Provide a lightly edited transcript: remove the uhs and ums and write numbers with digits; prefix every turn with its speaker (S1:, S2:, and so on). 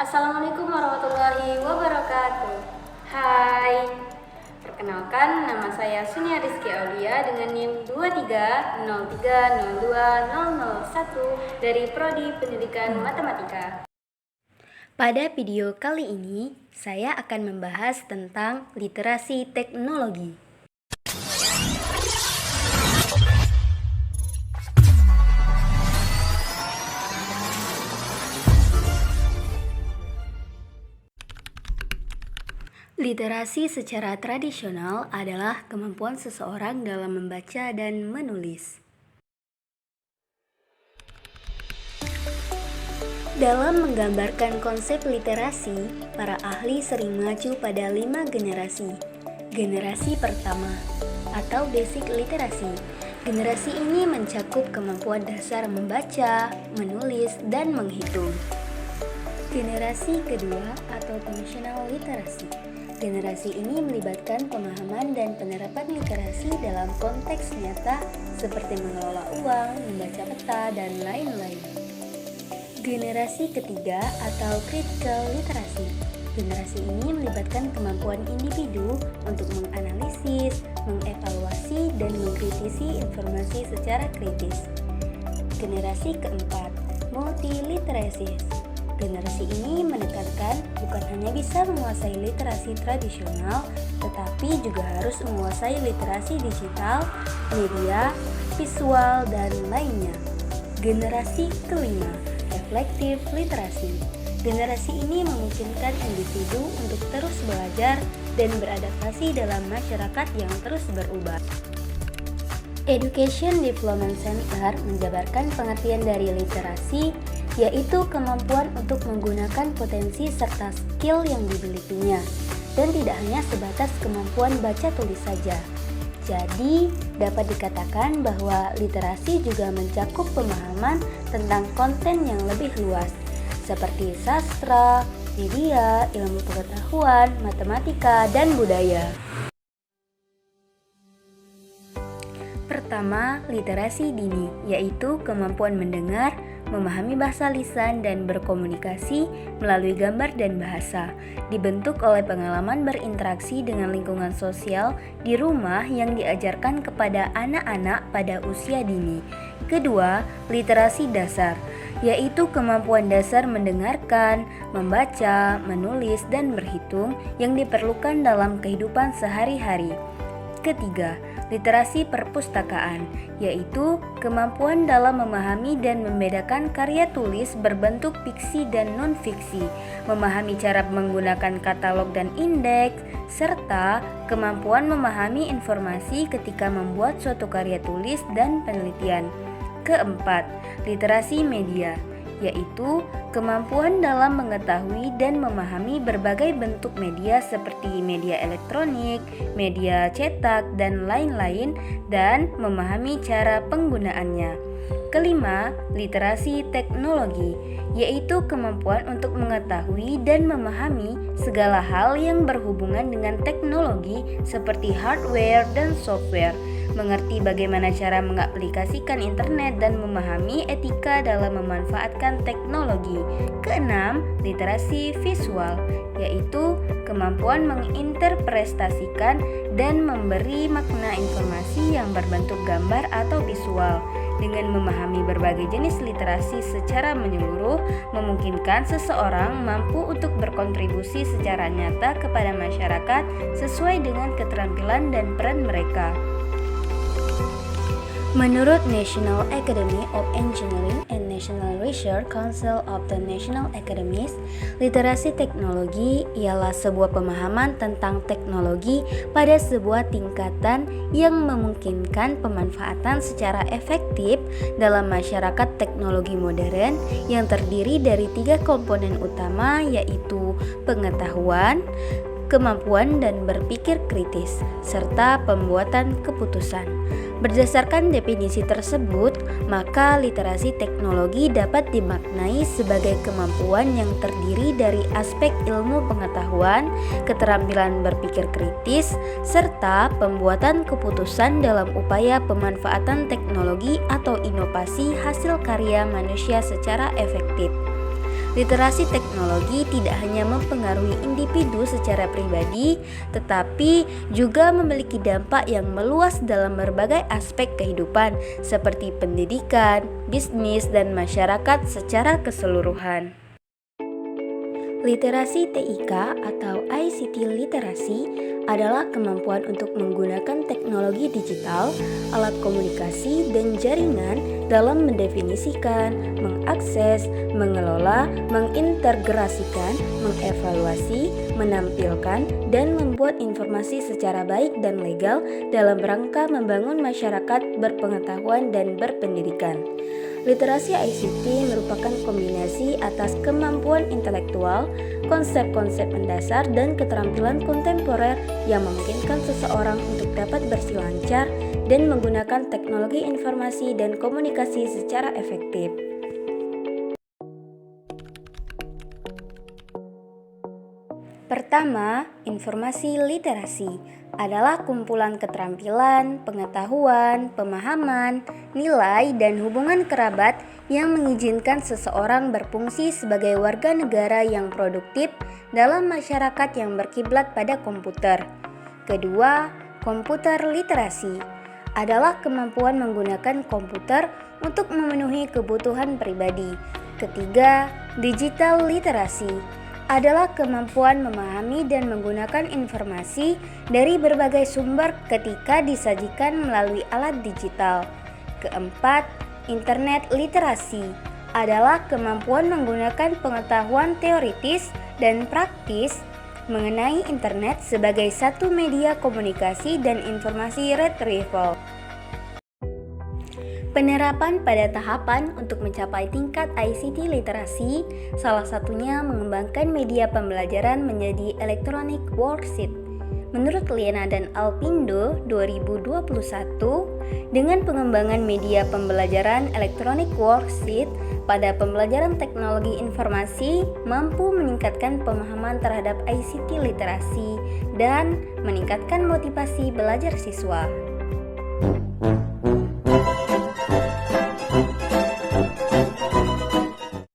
S1: Assalamualaikum warahmatullahi wabarakatuh. Hai, perkenalkan nama saya Sunia Rizky Aulia dengan NIM 2303020001 dari Prodi Pendidikan Matematika. Pada video kali ini, saya akan membahas tentang literasi teknologi. Literasi secara tradisional adalah kemampuan seseorang dalam membaca dan menulis. Dalam menggambarkan konsep literasi, para ahli sering mengacu pada 5 generasi. Generasi pertama, atau basic literasi. Generasi ini mencakup kemampuan dasar membaca, menulis, dan menghitung. Generasi kedua, atau functional literasi. Generasi ini melibatkan pemahaman dan penerapan literasi dalam konteks nyata seperti mengelola uang, membaca peta, dan lain-lain. Generasi ketiga atau critical literasi. Generasi ini melibatkan kemampuan individu untuk menganalisis, mengevaluasi, dan mengkritisi informasi secara kritis. Generasi keempat, multiliterasis. Generasi ini menekankan bukan hanya bisa menguasai literasi tradisional, tetapi juga harus menguasai literasi digital, media, visual, dan lainnya. Generasi kelima, reflective literasi. Generasi ini memungkinkan individu untuk terus belajar dan beradaptasi dalam masyarakat yang terus berubah. Education Development Center menjabarkan pengertian dari literasi, yaitu kemampuan untuk menggunakan potensi serta skill yang dimilikinya, dan tidak hanya sebatas kemampuan baca tulis saja. Jadi, dapat dikatakan bahwa literasi juga mencakup pemahaman tentang konten yang lebih luas, seperti sastra, media, ilmu pengetahuan, matematika, dan budaya. Pertama, literasi dini, yaitu kemampuan mendengar, memahami bahasa lisan, dan berkomunikasi melalui gambar dan bahasa, dibentuk oleh pengalaman berinteraksi dengan lingkungan sosial di rumah yang diajarkan kepada anak-anak pada usia dini. Kedua, literasi dasar, yaitu kemampuan dasar mendengarkan, membaca, menulis, dan berhitung yang diperlukan dalam kehidupan sehari-hari. Ketiga, literasi perpustakaan, yaitu kemampuan dalam memahami dan membedakan karya tulis berbentuk fiksi dan non-fiksi, memahami cara menggunakan katalog dan indeks, serta kemampuan memahami informasi ketika membuat suatu karya tulis dan penelitian. Keempat, literasi media, yaitu kemampuan dalam mengetahui dan memahami berbagai bentuk media seperti media elektronik, media cetak, dan lain-lain, dan memahami cara penggunaannya. Kelima, literasi teknologi, yaitu kemampuan untuk mengetahui dan memahami segala hal yang berhubungan dengan teknologi seperti hardware dan software, mengerti bagaimana cara mengaplikasikan internet, dan memahami etika dalam memanfaatkan teknologi. Keenam, literasi visual, yaitu kemampuan menginterpretasikan dan memberi makna informasi yang berbentuk gambar atau visual. Dengan memahami berbagai jenis literasi secara menyeluruh, memungkinkan seseorang mampu untuk berkontribusi secara nyata kepada masyarakat sesuai dengan keterampilan dan peran mereka. Menurut National Academy of Engineering and National Research Council of the National Academies, literasi teknologi ialah sebuah pemahaman tentang teknologi pada sebuah tingkatan yang memungkinkan pemanfaatan secara efektif dalam masyarakat teknologi modern yang terdiri dari 3 komponen utama, yaitu pengetahuan, kemampuan dan berpikir kritis, serta pembuatan keputusan. Berdasarkan definisi tersebut, maka literasi teknologi dapat dimaknai sebagai kemampuan yang terdiri dari aspek ilmu pengetahuan, keterampilan berpikir kritis, serta pembuatan keputusan dalam upaya pemanfaatan teknologi atau inovasi hasil karya manusia secara efektif. Literasi teknologi tidak hanya mempengaruhi individu secara pribadi, tetapi juga memiliki dampak yang meluas dalam berbagai aspek kehidupan, seperti pendidikan, bisnis, dan masyarakat secara keseluruhan. Literasi TIK atau ICT literasi adalah kemampuan untuk menggunakan teknologi digital, alat komunikasi, dan jaringan dalam mendefinisikan, mengakses, mengelola, mengintegrasikan, mengevaluasi, menampilkan, dan membuat informasi secara baik dan legal dalam rangka membangun masyarakat berpengetahuan dan berpendidikan. Literasi ICT merupakan kombinasi atas kemampuan intelektual, konsep-konsep mendasar, dan keterampilan kontemporer yang memungkinkan seseorang untuk dapat berselancar dan menggunakan teknologi informasi dan komunikasi secara efektif. Pertama, informasi literasi adalah kumpulan keterampilan, pengetahuan, pemahaman, nilai, dan hubungan kerabat yang mengizinkan seseorang berfungsi sebagai warga negara yang produktif dalam masyarakat yang berkiblat pada komputer. Kedua, komputer literasi adalah kemampuan menggunakan komputer untuk memenuhi kebutuhan pribadi. Ketiga, digital literasi adalah kemampuan memahami dan menggunakan informasi dari berbagai sumber ketika disajikan melalui alat digital. Keempat, internet literasi adalah kemampuan menggunakan pengetahuan teoritis dan praktis mengenai internet sebagai satu media komunikasi dan informasi retrieval. Penerapan pada tahapan untuk mencapai tingkat ICT literasi, salah satunya mengembangkan media pembelajaran menjadi electronic worksheet. Menurut Liena dan Alpindo 2021, dengan pengembangan media pembelajaran electronic worksheet pada pembelajaran teknologi informasi mampu meningkatkan pemahaman terhadap ICT literasi dan meningkatkan motivasi belajar siswa.